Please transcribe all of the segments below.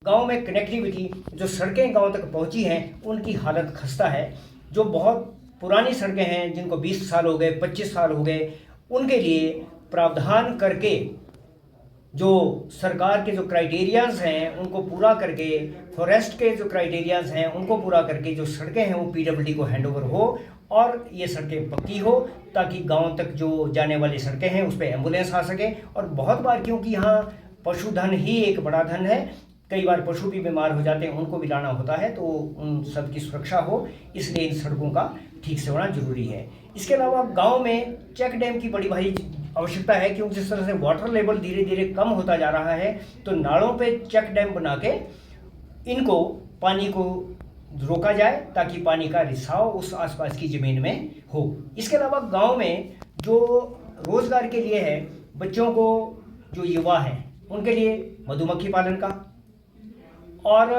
गांव में कनेक्टिविटी, जो सड़कें गांव तक पहुंची हैं उनकी हालत खस्ता है। जो बहुत पुरानी सड़कें हैं जिनको 20 साल हो गए, 25 साल हो गए, उनके लिए प्रावधान करके जो सरकार के जो क्राइटेरियाज हैं उनको पूरा करके, फॉरेस्ट के जो क्राइटेरियाज हैं उनको पूरा करके जो सड़कें हैं वो पीडब्ल्यूडी को हैंडओवर हो और ये सड़कें पक्की हो, ताकि गांव तक जो जाने वाली सड़कें हैं उस पर एम्बुलेंस आ सके। और बहुत बार क्योंकि यहाँ पशुधन ही एक बड़ा धन है, कई बार पशु भी बीमार हो जाते हैं, उनको भी लाना होता है, तो उन सब की सुरक्षा हो, इसलिए इन सड़कों का ठीक से होना जरूरी है। इसके अलावा गांव में चेक डैम की बड़ी भारी आवश्यकता है, क्योंकि जिस तरह से वाटर लेवल धीरे धीरे कम होता जा रहा है, तो नालों पे चेक डैम बना के इनको पानी को रोका जाए ताकि पानी का रिसाव उस आसपास की ज़मीन में हो। इसके अलावा गांव में जो रोज़गार के लिए है, बच्चों को, जो युवा हैं उनके लिए मधुमक्खी पालन का और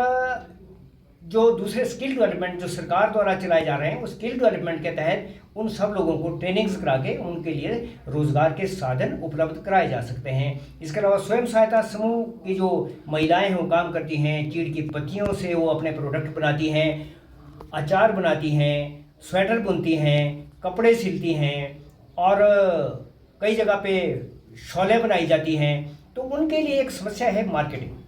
जो दूसरे स्किल डेवलपमेंट जो सरकार द्वारा चलाए जा रहे हैं, उस स्किल डेवलपमेंट के तहत उन सब लोगों को ट्रेनिंग्स करा के उनके लिए रोज़गार के साधन उपलब्ध कराए जा सकते हैं। इसके अलावा स्वयं सहायता समूह की जो महिलाएं हैं वो काम करती हैं, चीड़ की पत्तियों से वो अपने प्रोडक्ट बनाती हैं, अचार बनाती हैं, स्वेटर बुनती हैं, कपड़े सिलती हैं और कई जगह पे शॉलें बनाई जाती हैं। तो उनके लिए एक समस्या है मार्केटिंग।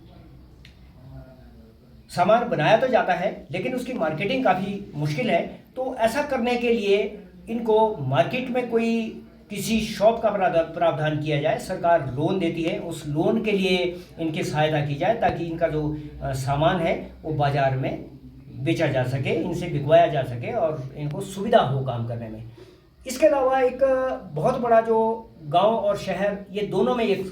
सामान बनाया तो जाता है लेकिन उसकी मार्केटिंग काफ़ी मुश्किल है, तो ऐसा करने के लिए इनको मार्केट में कोई किसी शॉप का प्रावधान किया जाए। सरकार लोन देती है, उस लोन के लिए इनकी सहायता की जाए ताकि इनका जो सामान है वो बाज़ार में बेचा जा सके, इनसे बिकवाया जा सके और इनको सुविधा हो काम करने में। इसके अलावा एक बहुत बड़ा जो गांव और शहर, ये दोनों में एक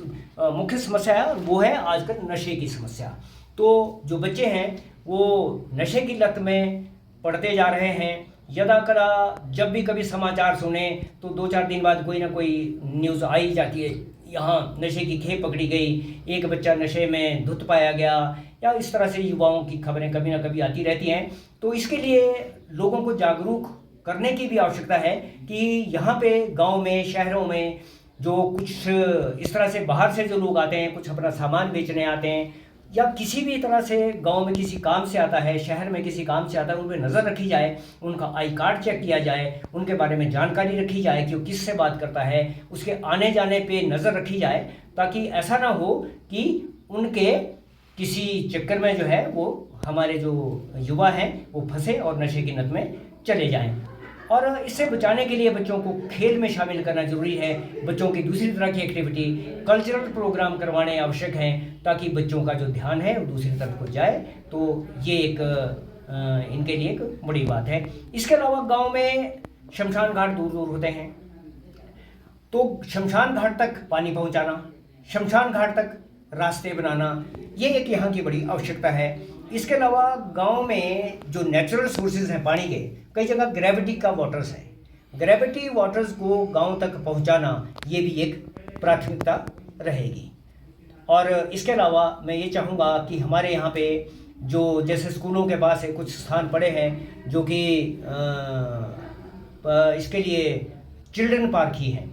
मुख्य समस्या है, वो है आजकल नशे की समस्या। तो जो बच्चे हैं वो नशे की लत में पड़ते जा रहे हैं। यदा कदा जब भी कभी समाचार सुने तो 2-4 दिन बाद कोई ना कोई न्यूज़ आई जाती है, यहाँ नशे की खेप पकड़ी गई, एक बच्चा नशे में धुत पाया गया, या इस तरह से युवाओं की खबरें कभी ना कभी आती रहती हैं। तो इसके लिए लोगों को जागरूक करने की भी आवश्यकता है कि यहाँ पे गांव में, शहरों में जो कुछ इस तरह से बाहर से जो लोग आते हैं, कुछ अपना सामान बेचने आते हैं या किसी भी तरह से गांव में किसी काम से आता है, शहर में किसी काम से आता है, उन पर नज़र रखी जाए, उनका आई कार्ड चेक किया जाए, उनके बारे में जानकारी रखी जाए कि वो किससे बात करता है, उसके आने जाने पे नज़र रखी जाए, ताकि ऐसा ना हो कि उनके किसी चक्कर में जो है वो हमारे जो युवा हैं वो फंसे और नशे की लत में चले जाएं। और इससे बचाने के लिए बच्चों को खेल में शामिल करना जरूरी है। बच्चों की दूसरी तरह की एक्टिविटी, कल्चरल प्रोग्राम करवाने आवश्यक हैं ताकि बच्चों का जो ध्यान है वो दूसरी तरफ को जाए। तो ये एक इनके लिए एक बड़ी बात है। इसके अलावा गांव में शमशान घाट दूर दूर होते हैं, तो शमशान घाट तक पानी पहुंचाना, शमशान घाट तक रास्ते बनाना, ये एक यहाँ की बड़ी आवश्यकता है। इसके अलावा गांव में जो नेचुरल सोर्सेज हैं पानी के, कई जगह ग्रेविटी का वाटर्स है, ग्रेविटी वाटर्स को गांव तक पहुंचाना ये भी एक प्राथमिकता रहेगी। और इसके अलावा मैं ये चाहूँगा कि हमारे यहाँ पे जो जैसे स्कूलों के पास है कुछ स्थान पड़े हैं जो कि इसके लिए चिल्ड्रन पार्क ही हैं।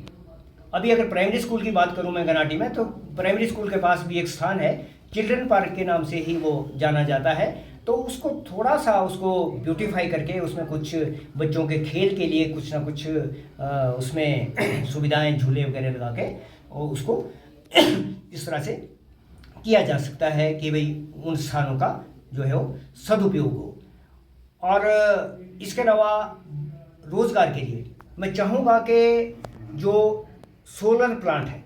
अभी अगर प्राइमरी स्कूल की बात करूं मैं घनाटी में, तो प्राइमरी स्कूल के पास भी एक स्थान है, चिल्ड्रन पार्क के नाम से ही वो जाना जाता है। तो उसको थोड़ा सा उसको ब्यूटीफाई करके उसमें कुछ बच्चों के खेल के लिए कुछ ना कुछ उसमें सुविधाएं, झूले वगैरह लगा के और उसको इस तरह से किया जा सकता है कि भाई उन स्थानों का जो है वो सदुपयोग हो। और इसके अलावा रोज़गार के लिए मैं चाहूँगा कि जो सोलर प्लांट है,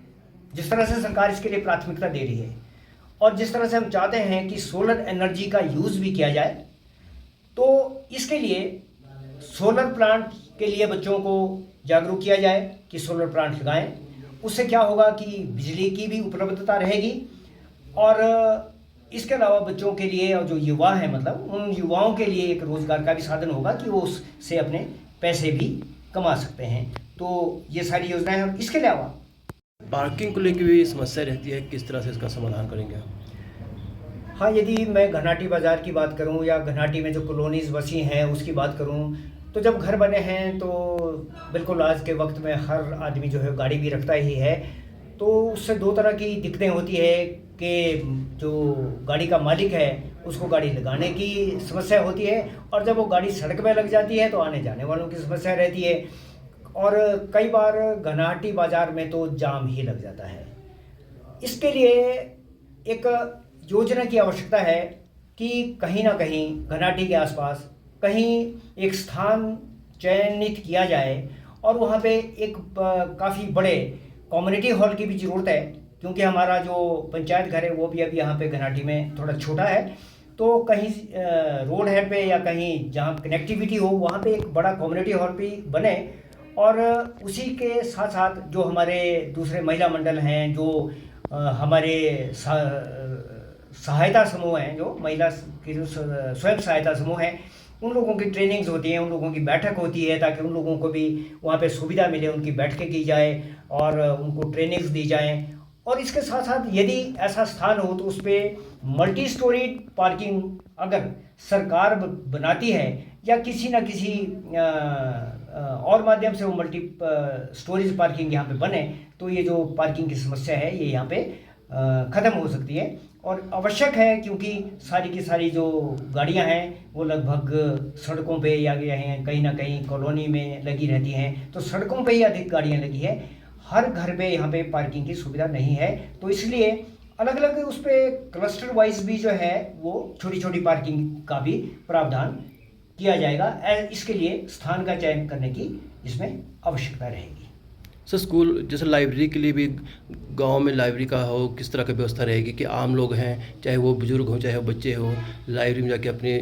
जिस तरह से सरकार इसके लिए प्राथमिकता दे रही है और जिस तरह से हम चाहते हैं कि सोलर एनर्जी का यूज़ भी किया जाए, तो इसके लिए सोलर प्लांट के लिए बच्चों को जागरूक किया जाए कि सोलर प्लांट लगाएं। उससे क्या होगा कि बिजली की भी उपलब्धता रहेगी और इसके अलावा बच्चों के लिए और जो युवा हैं, मतलब उन युवाओं के लिए एक रोज़गार का भी साधन होगा कि वो उससे अपने पैसे भी कमा सकते हैं। तो ये सारी योजनाएं हैं। इसके अलावा पार्किंग को लेकर भी समस्या रहती है, किस तरह से इसका समाधान करेंगे आप? हाँ, यदि मैं घनाटी बाज़ार की बात करूं या घनाटी में जो कॉलोनीज़ बसी हैं उसकी बात करूं, तो जब घर बने हैं तो बिल्कुल आज के वक्त में हर आदमी जो है गाड़ी भी रखता ही है। तो उससे दो तरह की दिक्कतें होती है। कि जो गाड़ी का मालिक है उसको गाड़ी लगाने की समस्या होती है, और जब वो गाड़ी सड़क पे लग जाती है तो आने जाने वालों की समस्या रहती है, और कई बार घनाहट्टी बाज़ार में तो जाम ही लग जाता है। इसके लिए एक योजना की आवश्यकता है कि कहीं ना कहीं घनाहट्टी के आसपास कहीं एक स्थान चयनित किया जाए, और वहाँ पे एक काफ़ी बड़े कम्युनिटी हॉल की भी ज़रूरत है, क्योंकि हमारा जो पंचायत घर है वो भी अभी यहाँ पे घनाहट्टी में थोड़ा छोटा है। तो कहीं रोड हेड पे या कहीं जहाँ कनेक्टिविटी हो वहाँ पे एक बड़ा कम्युनिटी हॉल भी बने, और उसी के साथ साथ जो हमारे दूसरे महिला मंडल हैं, जो हमारे सहायता समूह हैं, जो महिला की जो स्वयं सहायता समूह हैं, उन लोगों की ट्रेनिंग्स होती हैं, उन लोगों की बैठक होती है, ताकि उन लोगों को भी वहाँ पे सुविधा मिले, उनकी बैठकें की जाए और उनको ट्रेनिंग्स दी जाएं। और इसके साथ साथ यदि ऐसा स्थान हो तो उस पर मल्टी स्टोरीड पार्किंग अगर सरकार बनाती है, या किसी न किसी और माध्यम से वो मल्टी स्टोरेज पार्किंग यहाँ पे बने, तो ये जो पार्किंग की समस्या है ये यहाँ पे ख़त्म हो सकती है, और आवश्यक है, क्योंकि सारी की सारी जो गाड़ियाँ हैं वो लगभग सड़कों पे या कहीं ना कहीं कॉलोनी में लगी रहती हैं, तो सड़कों पे ही अधिक गाड़ियाँ लगी हैं, हर घर पे यहाँ पे पार्किंग की सुविधा नहीं है। तो इसलिए अलग अलग उस पर क्लस्टर वाइज भी जो है वो छोटी छोटी पार्किंग का भी प्रावधान किया जाएगा। इसके लिए स्थान का चयन करने की इसमें आवश्यकता रहेगी। सर, स्कूल जैसे लाइब्रेरी के लिए भी गांव में लाइब्रेरी का हो, किस तरह की व्यवस्था रहेगी कि आम लोग हैं, चाहे वो बुजुर्ग हों चाहे वो बच्चे हों, लाइब्रेरी में जाके अपनी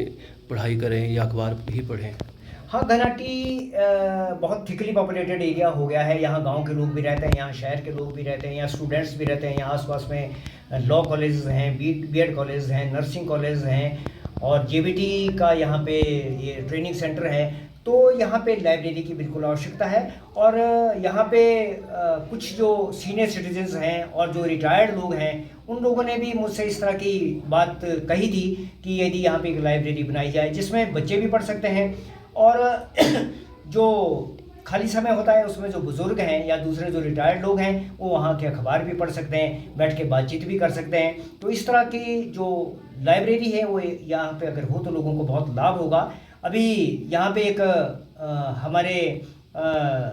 पढ़ाई करें या अखबार ही पढ़ें? हाँ, घनाहट्टी बहुत थिकली पॉपुलेटेड एरिया हो गया है। यहाँ गांव के लोग भी रहते हैं, यहाँ शहर के लोग भी रहते हैं, यहाँ स्टूडेंट्स भी रहते हैं, यहाँ आसपास में लॉ कॉलेज हैं, बीएड कॉलेज हैं, नर्सिंग कॉलेज हैं, और जेबीटी का यहाँ पे ये ट्रेनिंग सेंटर है। तो यहाँ पे लाइब्रेरी की बिल्कुल आवश्यकता है, और यहाँ पे कुछ जो सीनियर सिटीजन्स हैं और जो रिटायर्ड लोग हैं, उन लोगों ने भी मुझसे इस तरह की बात कही थी कि यदि यहाँ पे एक लाइब्रेरी बनाई जाए जिसमें बच्चे भी पढ़ सकते हैं, और जो खाली समय होता है उसमें जो बुज़ुर्ग हैं या दूसरे जो रिटायर्ड लोग हैं वो वहाँ के अखबार भी पढ़ सकते हैं, बैठ के बातचीत भी कर सकते हैं। तो इस तरह की जो लाइब्रेरी है वो यहाँ पे अगर हो तो लोगों को बहुत लाभ होगा। अभी यहाँ पे एक हमारे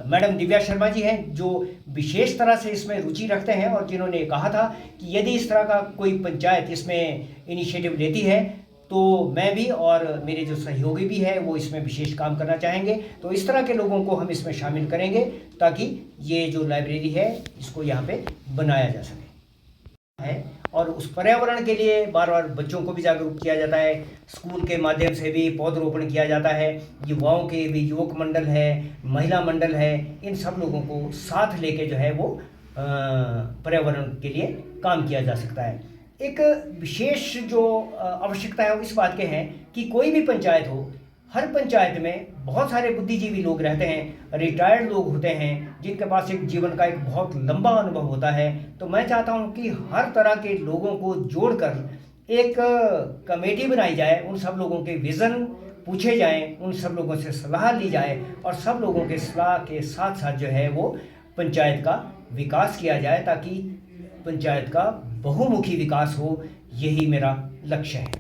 मैडम दिव्या शर्मा जी हैं जो विशेष तरह से इसमें रुचि रखते हैं, और जिन्होंने कहा था कि यदि इस तरह का कोई पंचायत इसमें इनिशिएटिव लेती है तो मैं भी और मेरे जो सहयोगी भी है वो इसमें विशेष काम करना चाहेंगे। तो इस तरह के लोगों को हम इसमें शामिल करेंगे ताकि ये जो लाइब्रेरी है इसको यहाँ पे बनाया जा सके है। और उस पर्यावरण के लिए बार बार बच्चों को भी जागरूक किया जाता है, स्कूल के माध्यम से भी पौधरोपण किया जाता है, युवाओं के भी युवक मंडल है, महिला मंडल है, इन सब लोगों को साथ लेके जो है वो पर्यावरण के लिए काम किया जा सकता है। एक विशेष जो आवश्यकता है वो इस बात के हैं कि कोई भी पंचायत हो, हर पंचायत में बहुत सारे बुद्धिजीवी लोग रहते हैं, रिटायर्ड लोग होते हैं जिनके पास एक जीवन का एक बहुत लंबा अनुभव होता है। तो मैं चाहता हूं कि हर तरह के लोगों को जोड़कर एक कमेटी बनाई जाए, उन सब लोगों के विज़न पूछे जाएं, उन सब लोगों से सलाह ली जाए, और सब लोगों के सलाह के साथ साथ जो है वो पंचायत का विकास किया जाए ताकि पंचायत का बहुमुखी विकास हो। यही मेरा लक्ष्य है।